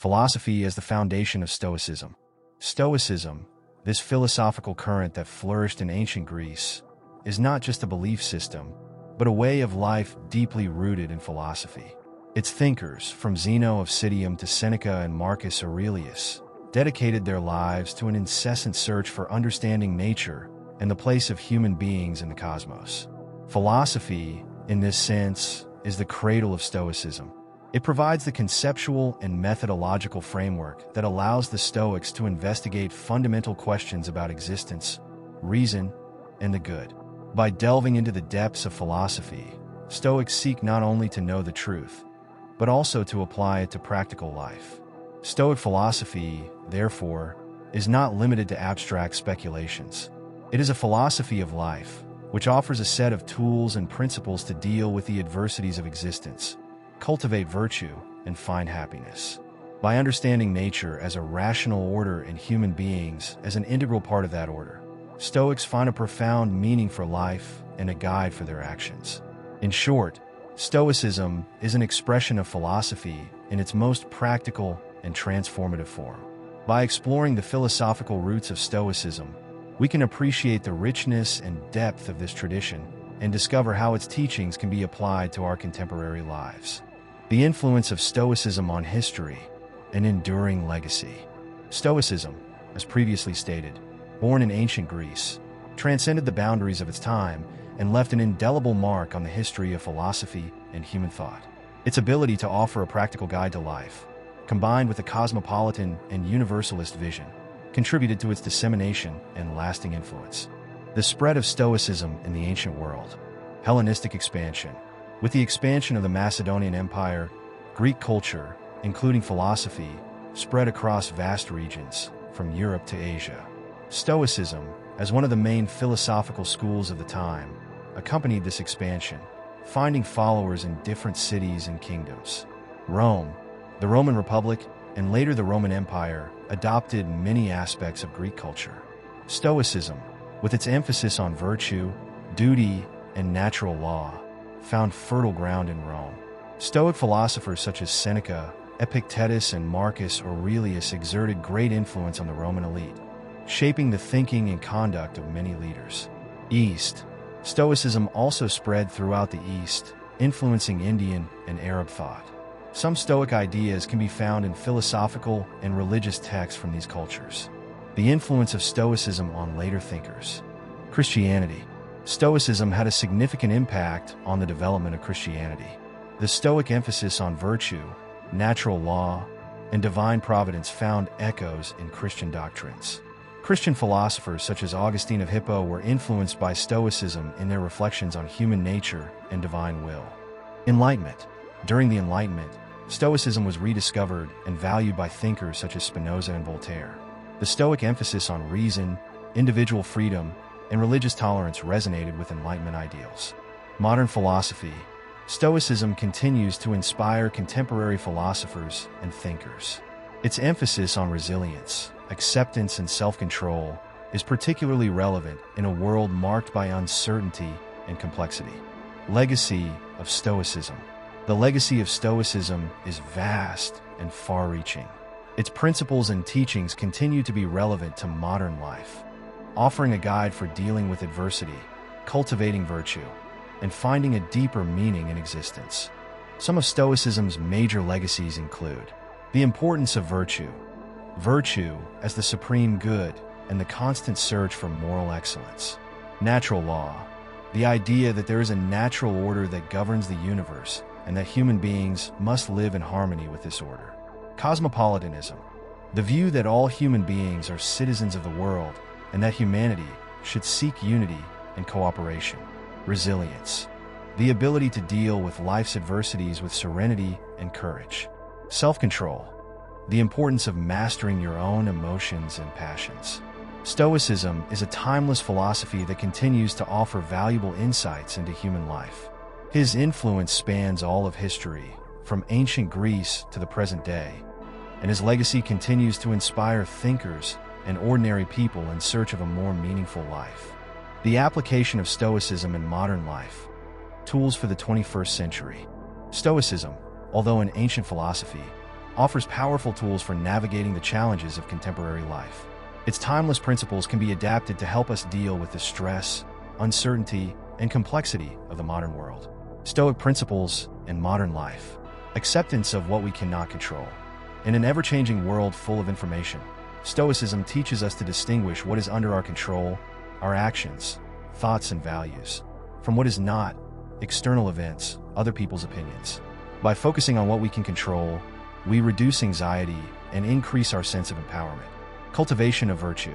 Philosophy as the foundation of Stoicism. Stoicism, this philosophical current that flourished in ancient Greece, is not just a belief system, but a way of life deeply rooted in philosophy. Its thinkers, from Zeno of Citium to Seneca and Marcus Aurelius, dedicated their lives to an incessant search for understanding nature and the place of human beings in the cosmos. Philosophy, in this sense, is the cradle of Stoicism. It provides the conceptual and methodological framework that allows the Stoics to investigate fundamental questions about existence, reason, and the good. By delving into the depths of philosophy, Stoics seek not only to know the truth, but also to apply it to practical life. Stoic philosophy, therefore, is not limited to abstract speculations. It is a philosophy of life, which offers a set of tools and principles to deal with the adversities of existence, cultivate virtue, and find happiness. By understanding nature as a rational order and human beings as an integral part of that order, Stoics find a profound meaning for life and a guide for their actions. In short, Stoicism is an expression of philosophy in its most practical and transformative form. By exploring the philosophical roots of Stoicism, we can appreciate the richness and depth of this tradition and discover how its teachings can be applied to our contemporary lives. The influence of Stoicism on history, an enduring legacy. Stoicism, as previously stated, born in ancient Greece, transcended the boundaries of its time and left an indelible mark on the history of philosophy and human thought. Its ability to offer a practical guide to life, combined with a cosmopolitan and universalist vision, contributed to its dissemination and lasting influence. The spread of Stoicism in the ancient world. Hellenistic expansion. With the expansion of the Macedonian Empire, Greek culture, including philosophy, spread across vast regions, from Europe to Asia. Stoicism, as one of the main philosophical schools of the time, accompanied this expansion, finding followers in different cities and kingdoms. Rome, the Roman Republic, and later the Roman Empire, adopted many aspects of Greek culture. Stoicism, with its emphasis on virtue, duty, and natural law, found fertile ground in Rome. Stoic philosophers such as Seneca, Epictetus, and Marcus Aurelius exerted great influence on the Roman elite, shaping the thinking and conduct of many leaders. East. Stoicism also spread throughout the East, influencing Indian and Arab thought. Some Stoic ideas can be found in philosophical and religious texts from these cultures. The influence of Stoicism on later thinkers. Christianity. Stoicism had a significant impact on the development of Christianity. The Stoic emphasis on virtue, natural law, and divine providence found echoes in Christian doctrines. Christian philosophers such as Augustine of Hippo were influenced by Stoicism in their reflections on human nature and divine will. Enlightenment. During the Enlightenment, Stoicism was rediscovered and valued by thinkers such as Spinoza and Voltaire. The Stoic emphasis on reason, individual freedom, and religious tolerance resonated with Enlightenment ideals. Modern philosophy. Stoicism continues to inspire contemporary philosophers and thinkers. Its emphasis on resilience, acceptance, and self-control is particularly relevant in a world marked by uncertainty and complexity. Legacy of Stoicism. The legacy of Stoicism is vast and far-reaching. Its principles and teachings continue to be relevant to modern life, offering a guide for dealing with adversity, cultivating virtue, and finding a deeper meaning in existence. Some of Stoicism's major legacies include the importance of virtue, virtue as the supreme good and the constant search for moral excellence. Natural law, the idea that there is a natural order that governs the universe and that human beings must live in harmony with this order. Cosmopolitanism, the view that all human beings are citizens of the world and that humanity should seek unity and cooperation. Resilience, the ability to deal with life's adversities with serenity and courage. Self-control, the importance of mastering your own emotions and passions. Stoicism is a timeless philosophy that continues to offer valuable insights into human life. His influence spans all of history, from ancient Greece to the present day, and his legacy continues to inspire thinkers and ordinary people in search of a more meaningful life. The application of Stoicism in modern life. Tools for the 21st century. Stoicism, although an ancient philosophy, offers powerful tools for navigating the challenges of contemporary life. Its timeless principles can be adapted to help us deal with the stress, uncertainty, and complexity of the modern world. Stoic principles in modern life. Acceptance of what we cannot control. In an ever-changing world full of information, Stoicism teaches us to distinguish what is under our control, our actions, thoughts, and values, from what is not, external events, other people's opinions. By focusing on what we can control, we reduce anxiety and increase our sense of empowerment. Cultivation of virtue.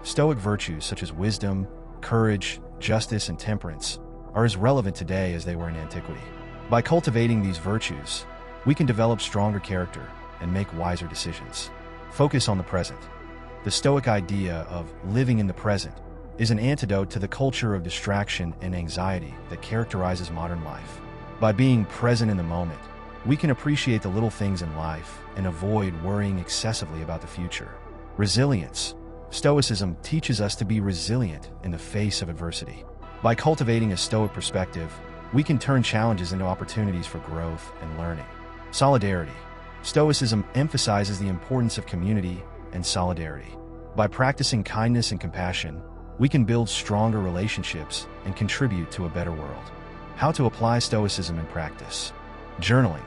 Stoic virtues such as wisdom, courage, justice, and temperance are as relevant today as they were in antiquity. By cultivating these virtues, we can develop stronger character and make wiser decisions. Focus on the present. The Stoic idea of living in the present is an antidote to the culture of distraction and anxiety that characterizes modern life. By being present in the moment, we can appreciate the little things in life and avoid worrying excessively about the future. Resilience. Stoicism teaches us to be resilient in the face of adversity. By cultivating a Stoic perspective, we can turn challenges into opportunities for growth and learning. Solidarity. Stoicism emphasizes the importance of community and solidarity. By practicing kindness and compassion, we can build stronger relationships and contribute to a better world. How to apply Stoicism in practice. Journaling.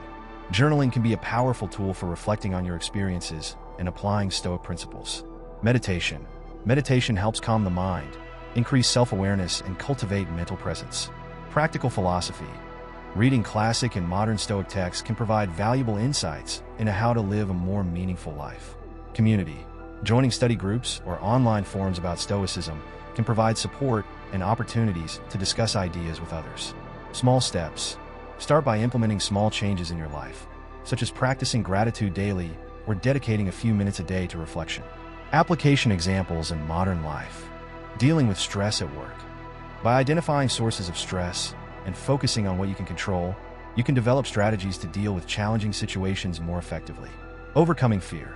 Journaling can be a powerful tool for reflecting on your experiences and applying Stoic principles. Meditation. Meditation helps calm the mind, increase self-awareness, and cultivate mental presence. Practical philosophy. Reading classic and modern Stoic texts can provide valuable insights into how to live a more meaningful life. Community. Joining study groups or online forums about Stoicism can provide support and opportunities to discuss ideas with others. Small steps. Start by implementing small changes in your life, such as practicing gratitude daily or dedicating a few minutes a day to reflection. Application examples in modern life. Dealing with stress at work. By identifying sources of stress and focusing on what you can control, you can develop strategies to deal with challenging situations more effectively. Overcoming fear.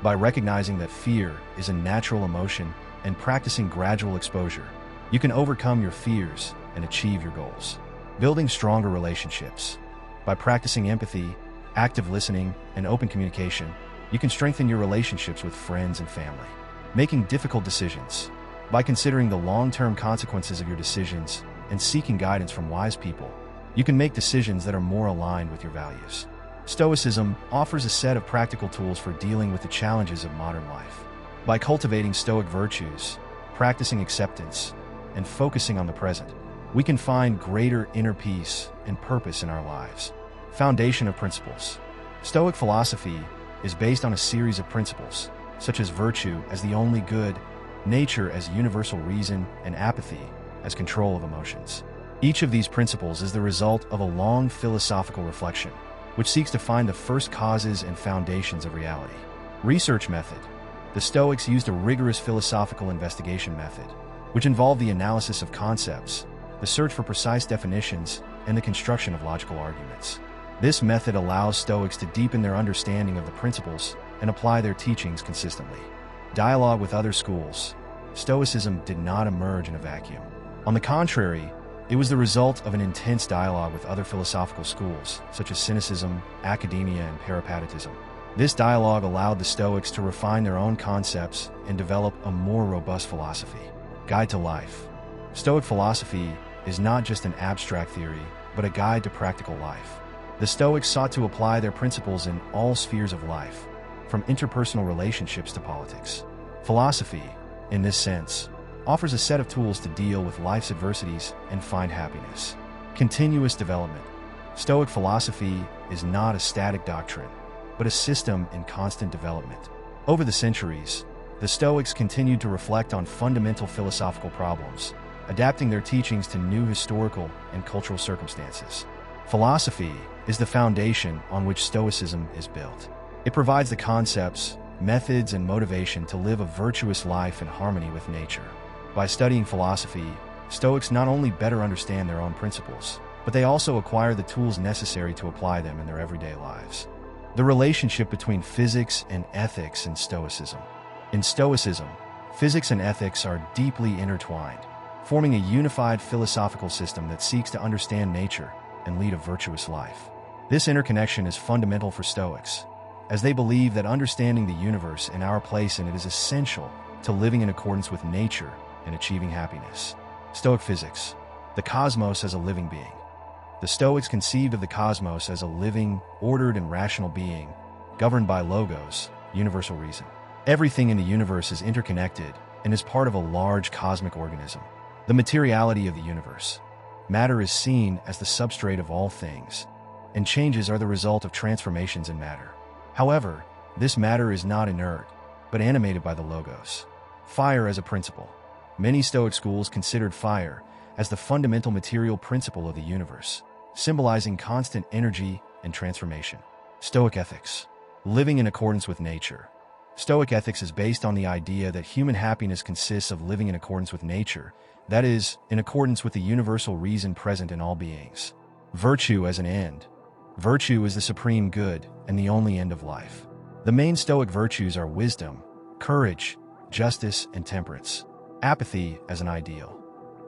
By recognizing that fear is a natural emotion and practicing gradual exposure, you can overcome your fears and achieve your goals. Building stronger relationships. By practicing empathy, active listening, and open communication, you can strengthen your relationships with friends and family. Making difficult decisions. By considering the long-term consequences of your decisions and seeking guidance from wise people, you can make decisions that are more aligned with your values. Stoicism offers a set of practical tools for dealing with the challenges of modern life. By cultivating Stoic virtues, practicing acceptance, and focusing on the present, we can find greater inner peace and purpose in our lives. Foundation of principles. Stoic philosophy is based on a series of principles, such as virtue as the only good, nature as universal reason, and apathy as control of emotions. Each of these principles is the result of a long philosophical reflection, which seeks to find the first causes and foundations of reality. Research method. The Stoics used a rigorous philosophical investigation method, which involved the analysis of concepts, the search for precise definitions, and the construction of logical arguments. This method allows Stoics to deepen their understanding of the principles and apply their teachings consistently. Dialogue with other schools. Stoicism did not emerge in a vacuum. On the contrary, it was the result of an intense dialogue with other philosophical schools, such as Cynicism, academia, and Peripatetism. This dialogue allowed the Stoics to refine their own concepts and develop a more robust philosophy. Guide to life. Stoic philosophy is not just an abstract theory, but a guide to practical life. The Stoics sought to apply their principles in all spheres of life, from interpersonal relationships to politics. Philosophy, in this sense, offers a set of tools to deal with life's adversities and find happiness. Continuous development. Stoic philosophy is not a static doctrine, but a system in constant development. Over the centuries, the Stoics continued to reflect on fundamental philosophical problems, adapting their teachings to new historical and cultural circumstances. Philosophy is the foundation on which Stoicism is built. It provides the concepts, methods, and motivation to live a virtuous life in harmony with nature. By studying philosophy, Stoics not only better understand their own principles, but they also acquire the tools necessary to apply them in their everyday lives. The relationship between physics and ethics in Stoicism. In Stoicism, physics and ethics are deeply intertwined, forming a unified philosophical system that seeks to understand nature and lead a virtuous life. This interconnection is fundamental for Stoics, as they believe that understanding the universe and our place in it is essential to living in accordance with nature and achieving happiness. Stoic physics. The cosmos as a living being. The Stoics conceived of the cosmos as a living, ordered, and rational being, governed by logos, universal reason. Everything in the universe is interconnected and is part of a large cosmic organism. The materiality of the universe. Matter is seen as the substrate of all things, and changes are the result of transformations in matter. However, this matter is not inert, but animated by the logos. Fire as a principle. Many Stoic schools considered fire as the fundamental material principle of the universe, symbolizing constant energy and transformation. Stoic ethics. Living in accordance with nature. Stoic ethics is based on the idea that human happiness consists of living in accordance with nature, that is, in accordance with the universal reason present in all beings. Virtue as an end. Virtue is the supreme good and the only end of life. The main Stoic virtues are wisdom, courage, justice, and temperance. Apathy as an ideal.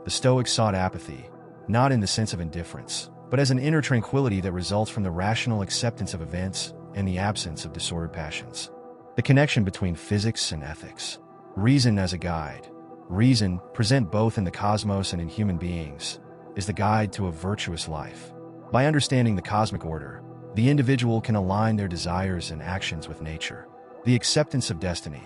The Stoics sought apathy, not in the sense of indifference, but as an inner tranquility that results from the rational acceptance of events and the absence of disordered passions. The connection between physics and ethics. Reason as a guide. Reason, present both in the cosmos and in human beings, is the guide to a virtuous life. By understanding the cosmic order, the individual can align their desires and actions with nature. The acceptance of destiny.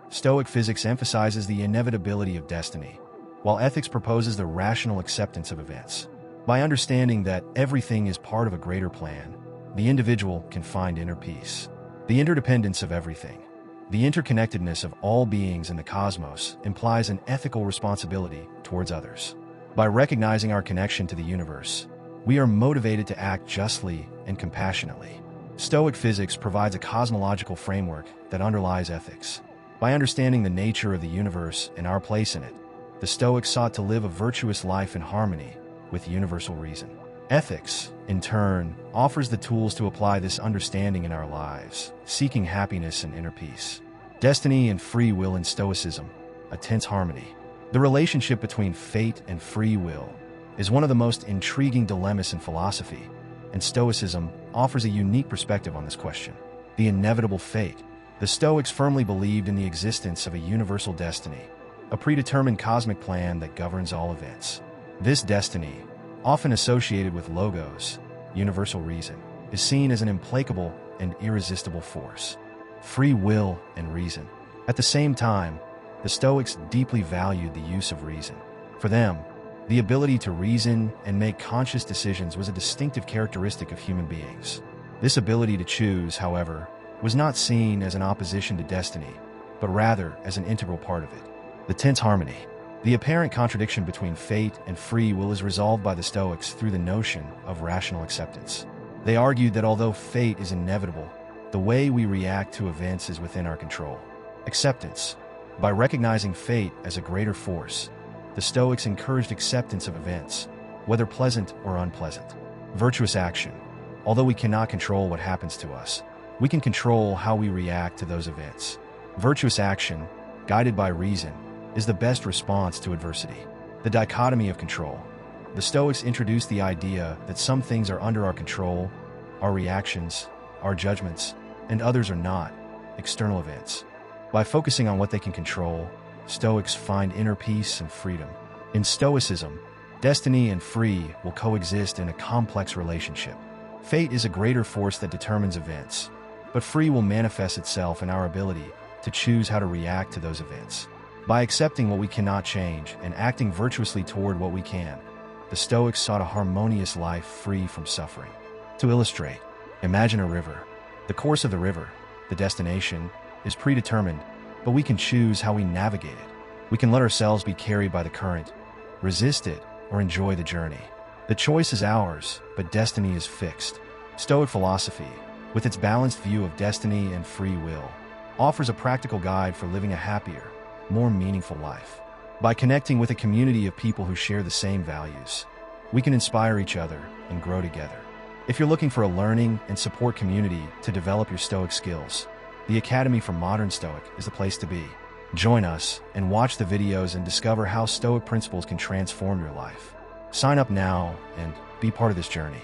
Stoic physics emphasizes the inevitability of destiny, while ethics proposes the rational acceptance of events. By understanding that everything is part of a greater plan, the individual can find inner peace. The interdependence of everything. The interconnectedness of all beings in the cosmos implies an ethical responsibility towards others. By recognizing our connection to the universe, we are motivated to act justly and compassionately. Stoic physics provides a cosmological framework that underlies ethics. By understanding the nature of the universe and our place in it, the Stoics sought to live a virtuous life in harmony with universal reason. Ethics, in turn, offers the tools to apply this understanding in our lives, seeking happiness and inner peace. Destiny and free will in Stoicism, a tense harmony. The relationship between fate and free will is one of the most intriguing dilemmas in philosophy, and Stoicism offers a unique perspective on this question. The inevitable fate. The Stoics firmly believed in the existence of a universal destiny, a predetermined cosmic plan that governs all events. This destiny, often associated with logos, universal reason, is seen as an implacable and irresistible force. Free will and reason. At the same time, the Stoics deeply valued the use of reason. For them, the ability to reason and make conscious decisions was a distinctive characteristic of human beings. This ability to choose, however, was not seen as an opposition to destiny, but rather as an integral part of it. The tense harmony. The apparent contradiction between fate and free will is resolved by the Stoics through the notion of rational acceptance. They argued that although fate is inevitable, the way we react to events is within our control. Acceptance. By recognizing fate as a greater force, the Stoics encouraged acceptance of events, whether pleasant or unpleasant. Virtuous action. Although we cannot control what happens to us, we can control how we react to those events. Virtuous action, guided by reason, is the best response to adversity. The dichotomy of control. The Stoics introduced the idea that some things are under our control, our reactions, our judgments, and others are not, external events. By focusing on what they can control, Stoics find inner peace and freedom. In Stoicism, destiny and free will coexist in a complex relationship. Fate is a greater force that determines events, but free will manifests itself in our ability to choose how to react to those events. By accepting what we cannot change and acting virtuously toward what we can, the Stoics sought a harmonious life free from suffering. To illustrate, imagine a river. The course of the river, the destination, is predetermined, but we can choose how we navigate it. We can let ourselves be carried by the current, resist it, or enjoy the journey. The choice is ours, but destiny is fixed. Stoic philosophy, with its balanced view of destiny and free will, offers a practical guide for living a happier, more meaningful life. By connecting with a community of people who share the same values, we can inspire each other and grow together. If you're looking for a learning and support community to develop your Stoic skills, the Academy for Modern Stoic is the place to be. Join us and watch the videos and discover how Stoic principles can transform your life. Sign up now and be part of this journey.